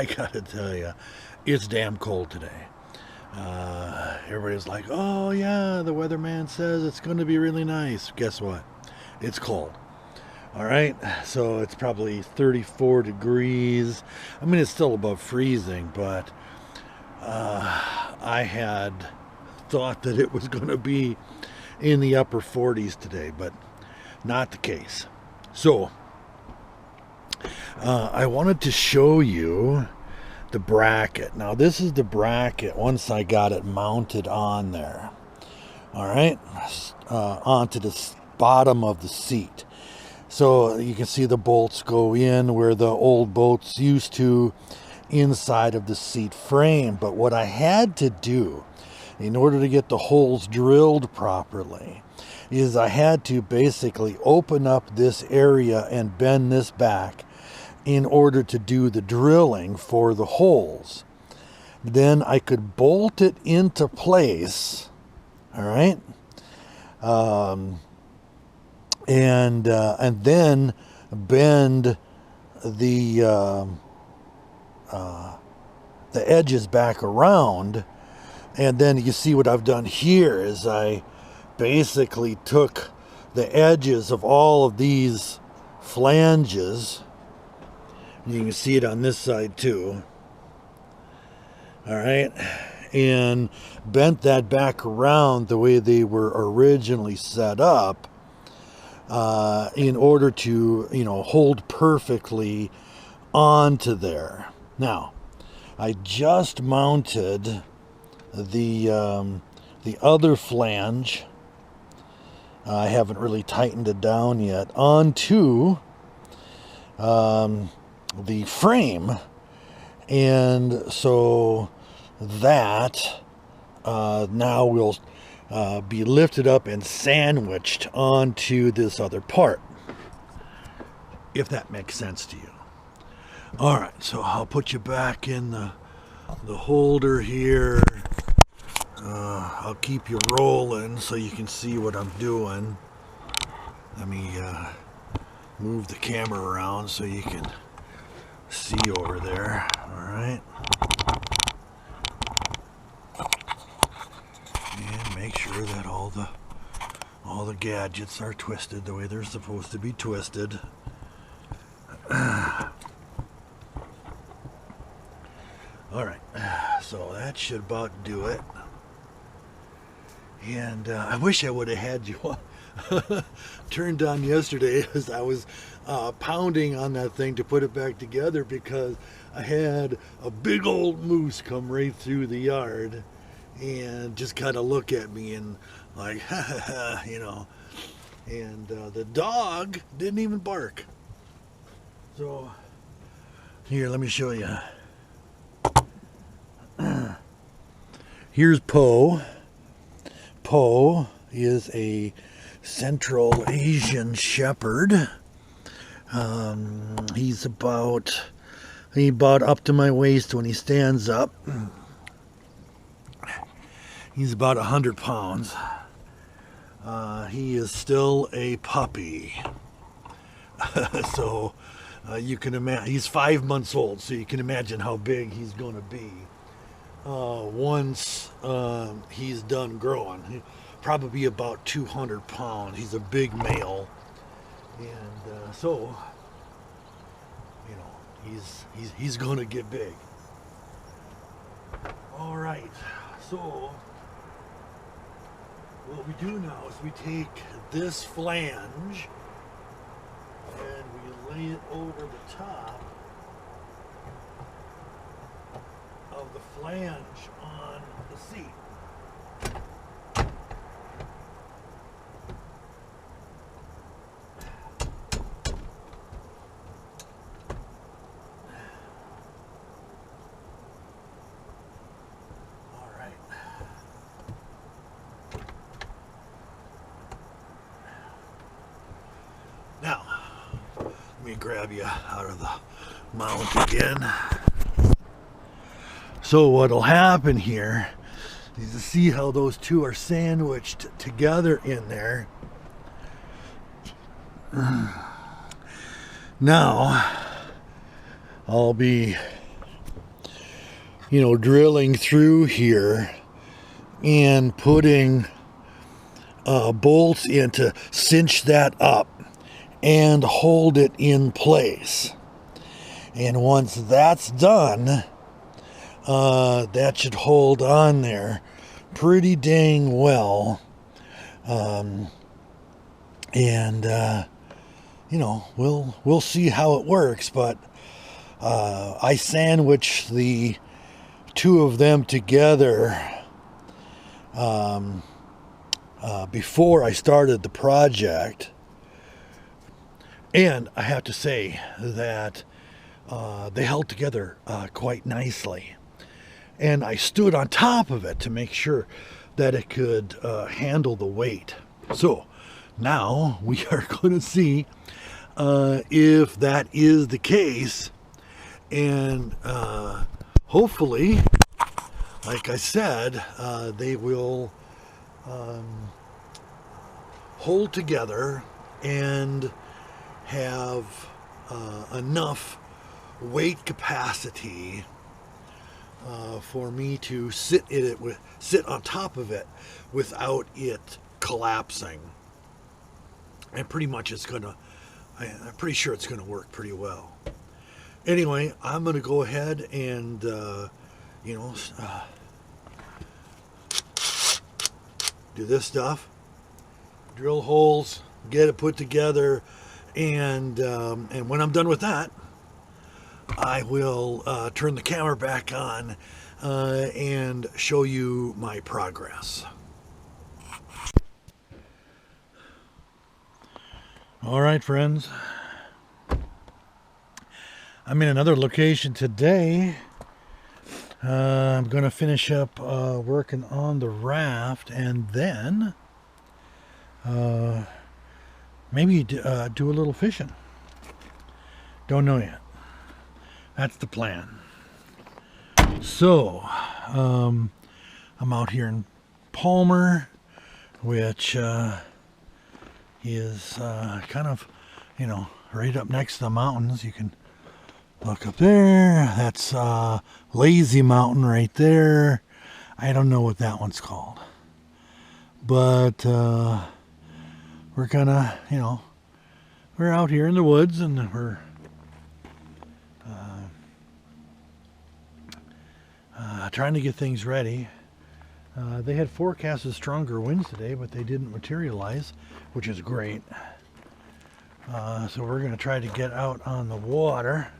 I gotta tell you, it's damn cold today. Everybody's like, oh yeah, the weatherman says it's going to be really nice. Guess what? It's cold. All right, so it's probably 34 degrees. I mean, it's still above freezing, but I had thought that it was going to be in the upper 40s today, but not the case. So, I wanted to show you the bracket. Now, this is the bracket once I got it mounted on there. All right, onto the bottom of the seat. So you can see the bolts go in where the old bolts used to, inside of the seat frame. But what I had to do in order to get the holes drilled properly is I had to basically open up this area and bend this back in order to do the drilling for the holes. Then I could bolt it into place, all right, and then bend the edges back around. And then you see what I've done here is I basically took the edges of all of these flanges. You can see it on this side too. All right. And bent that back around the way they were originally set up in order to, hold perfectly onto there. Now, I just mounted the other flange. I haven't really tightened it down yet onto the frame, and so that now will be lifted up and sandwiched onto this other part, if that makes sense to you. All right, so I'll put you back in the holder here. I'll keep you rolling so you can see what I'm doing. Let me move the camera around so you can see over there. All right. And make sure that all the gadgets are twisted the way they're supposed to be twisted. All right, so that should about do it. And I wish I would have had you turned on yesterday as I was pounding on that thing to put it back together, because I had a big old moose come right through the yard and just kind of look at me and like, and the dog didn't even bark. So here, let me show you. Here's Poe. Poe is a Central Asian Shepherd. He's about up to my waist when he stands up. He's about 100 pounds. He is still a puppy. So you can imagine, he's 5 months old, so you can imagine how big he's going to be once he's done growing. He'll probably be about 200 pounds. He's a big male, and so he's going to get big. All right, so what we do now is we take this flange and we lay it over the top of the flange on the seat. All right. Now, let me grab you out of the mount again. So what'll happen here is, to see how those two are sandwiched together in there. Now I'll be drilling through here and putting bolts in to cinch that up and hold it in place. And once that's done, that should hold on there pretty dang well. We'll see how it works, but I sandwiched the two of them together before I started the project, and I have to say that they held together quite nicely, and I stood on top of it to make sure that it could handle the weight. So now we are going to see if that is the case, and hopefully, like I said, they will hold together and have enough weight capacity for me to sit on top of it without it collapsing. And pretty much I'm pretty sure it's gonna work pretty well. Anyway, I'm gonna go ahead and do this stuff, drill holes, get it put together, and when I'm done with that, I will turn the camera back on and show you my progress. All right, friends. I'm in another location today. I'm going to finish up working on the raft, and then maybe do a little fishing. Don't know yet. That's the plan. So, I'm out here in Palmer, which is kind of, right up next to the mountains. You can look up there. That's Lazy Mountain right there. I don't know what that one's called. But we're gonna, we're out here in the woods, and we're trying to get things ready. They had forecasted stronger winds today, but they didn't materialize, which is great. So we're going to try to get out on the water.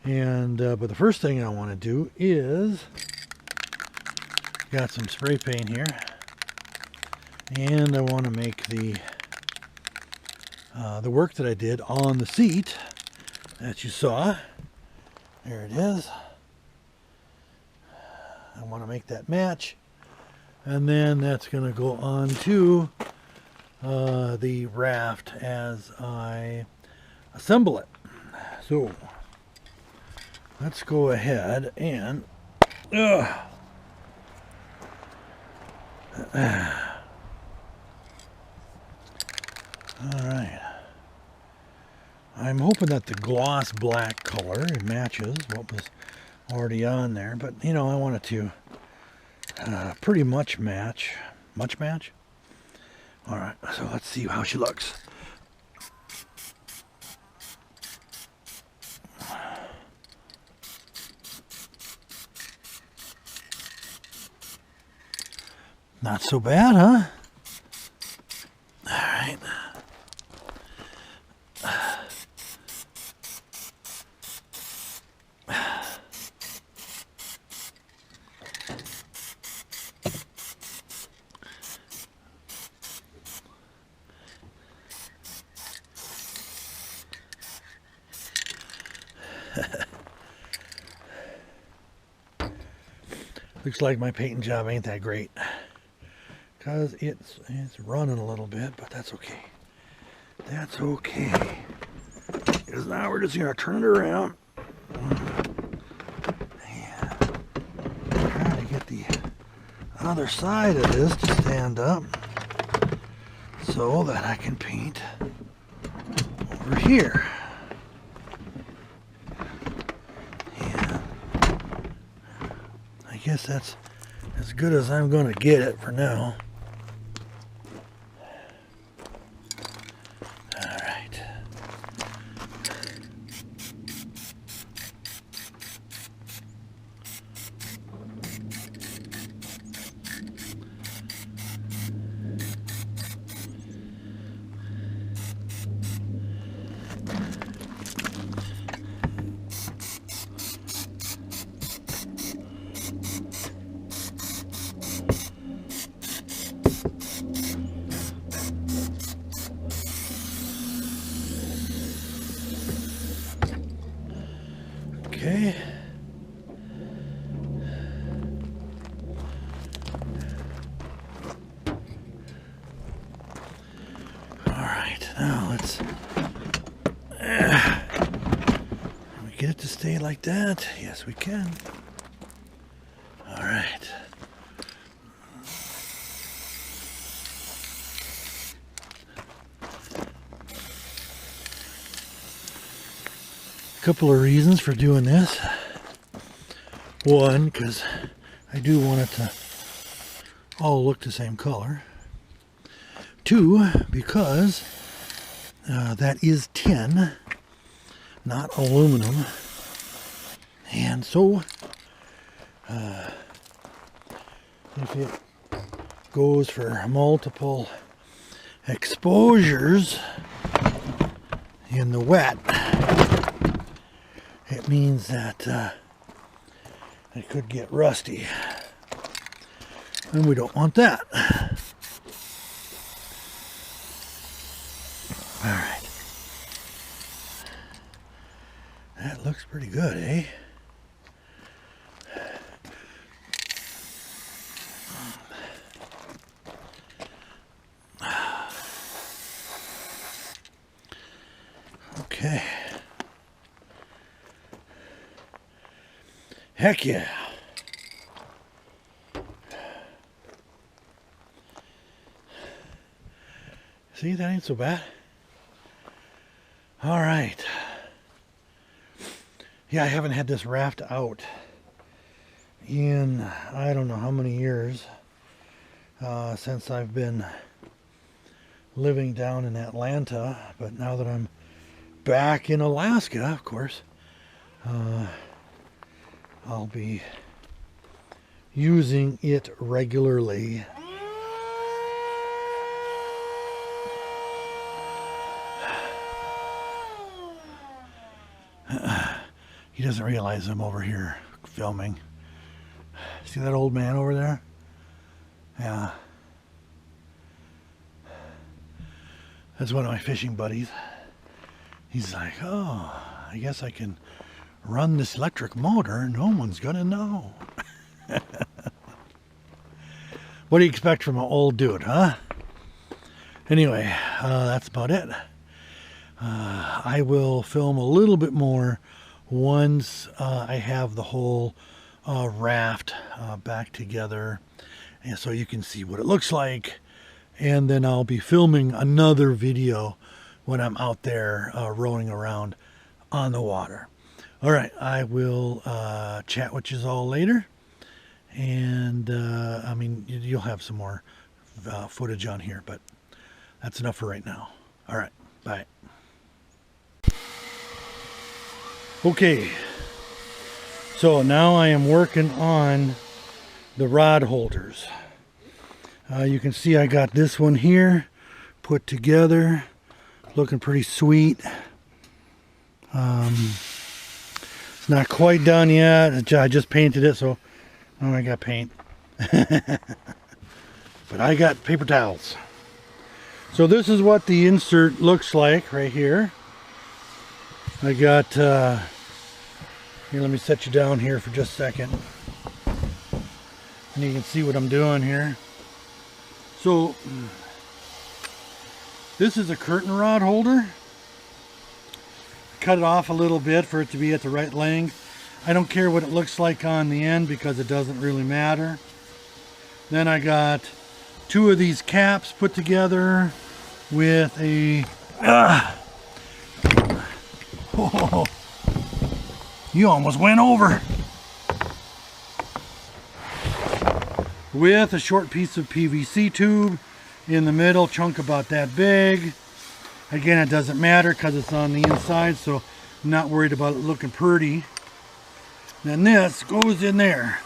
And but the first thing I want to do is, got some spray paint here, and I want to make the work that I did on the seat that you saw. There it is. I want to make that match, and then that's going to go on to the raft as I assemble it. So let's go ahead and all right. I'm hoping that the gloss black color matches what was already on there, but I want it to pretty much match. All right, so let's see how she looks. Not so bad, huh? All right. Looks like my painting job ain't that great, because it's running a little bit, but that's okay. That's okay. Because now we're just gonna turn it around and try to get the other side of this to stand up so that I can paint over here. guess that's as good as I'm going to get it for now. All right. Okay. All right, now let's can we get it to stay like that? Yes, we can. All right. Couple of reasons for doing this. One, because I do want it to all look the same color. Two, because that is tin, not aluminum. And so, if it goes for multiple exposures in the wet, it means that it could get rusty, and we don't want that. All right, that looks pretty good, eh? Okay. Heck yeah. See, that ain't so bad. All right. Yeah, I haven't had this raft out in I don't know how many years since I've been living down in Atlanta, but now that I'm back in Alaska, of course, I'll be using it regularly. He doesn't realize I'm over here filming. See that old man over there? Yeah. That's one of my fishing buddies. He's like, oh, I guess I can run this electric motor. No one's gonna know. What do you expect from an old dude, huh? Anyway, that's about it. I will film a little bit more once I have the whole raft back together, and so you can see what it looks like. And then I'll be filming another video when I'm out there rowing around on the water. All right, I will chat with you all later. And I mean, you'll have some more footage on here, but that's enough for right now. All right, bye. Okay, so now I am working on the rod holders. You can see I got this one here put together, looking pretty sweet. It's not quite done yet. I just painted it, so oh, I got paint. But I got paper towels. So this is what the insert looks like right here. I got, here, let me set you down here for just a second. And you can see what I'm doing here. So, this is a curtain rod holder. Cut it off a little bit for it to be at the right length. I don't care what it looks like on the end because it doesn't really matter. Then I got two of these caps put together with a... Oh, you almost went over. with a short piece of PVC tube in the middle, chunk about that big. Again, it doesn't matter because it's on the inside, so I'm not worried about it looking pretty. Then this goes in there,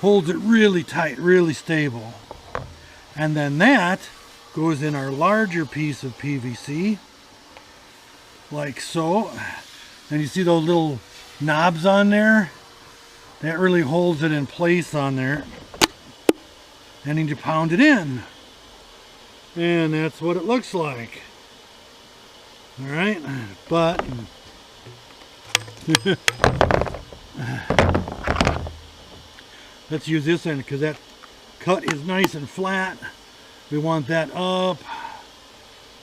holds it really tight, really stable. And then that goes in our larger piece of PVC, like so. And you see those little knobs on there? That really holds it in place on there. And then you pound it in. And that's what it looks like. Alright, but let's use this end because that cut is nice and flat. We want that up,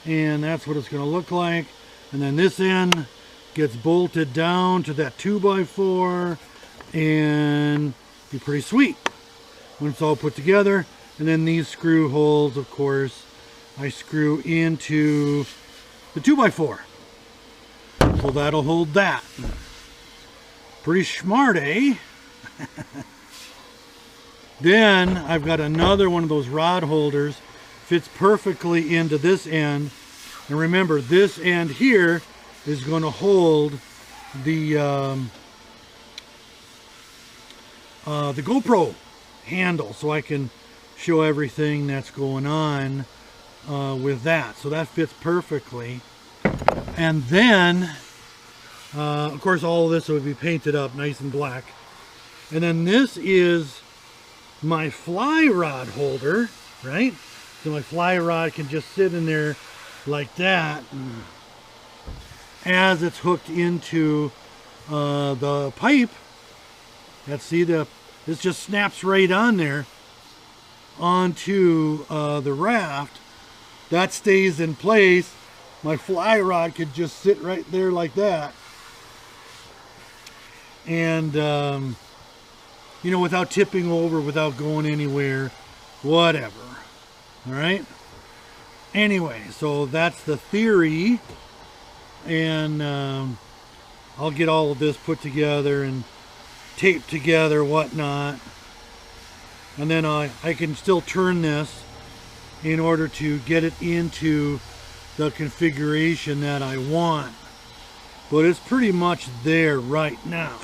and that's what it's going to look like. And then this end gets bolted down to that 2x4 and be pretty sweet when it's all put together. And then these screw holes, of course, I screw into the 2x4, so that'll hold that. Pretty smart, eh? Then I've got another one of those rod holders, fits perfectly into this end. And remember, this end here is going to hold the GoPro handle, so I can show everything that's going on with that. So that fits perfectly. And then, of course, all of this would be painted up nice and black. And then this is my fly rod holder, right? So my fly rod can just sit in there like that as it's hooked into the pipe. Let's see, this just snaps right on there onto the raft. That stays in place. My fly rod could just sit right there like that. And, you know, without tipping over, without going anywhere, whatever. All right? Anyway, so that's the theory. And I'll get all of this put together and taped together, whatnot. And then I can still turn this in order to get it into the configuration that I want. But it's pretty much there right now.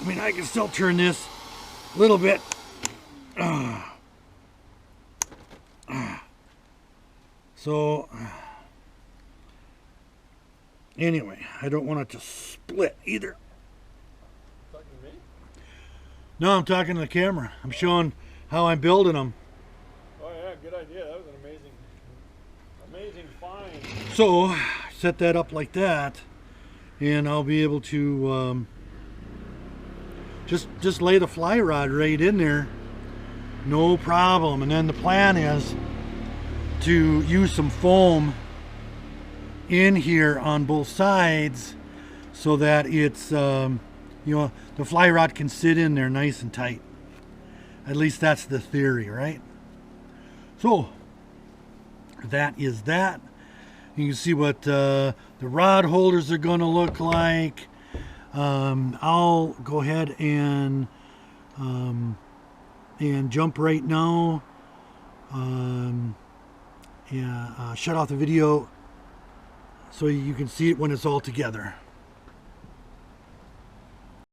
I mean, I can still turn this a little bit. So, anyway, I don't want it to split either. Talking to me? No, I'm talking to the camera. I'm showing how I'm building them. Oh yeah, good idea. That was an amazing find. So, set that up like that, and I'll be able to just lay the fly rod right in there, no problem. And then the plan is to use some foam in here on both sides so that it's you know, the fly rod can sit in there nice and tight. At least that's the theory, right? So that is that. You can see what the rod holders are going to look like. I'll go ahead and jump right now. Shut off the video so you can see it when it's all together.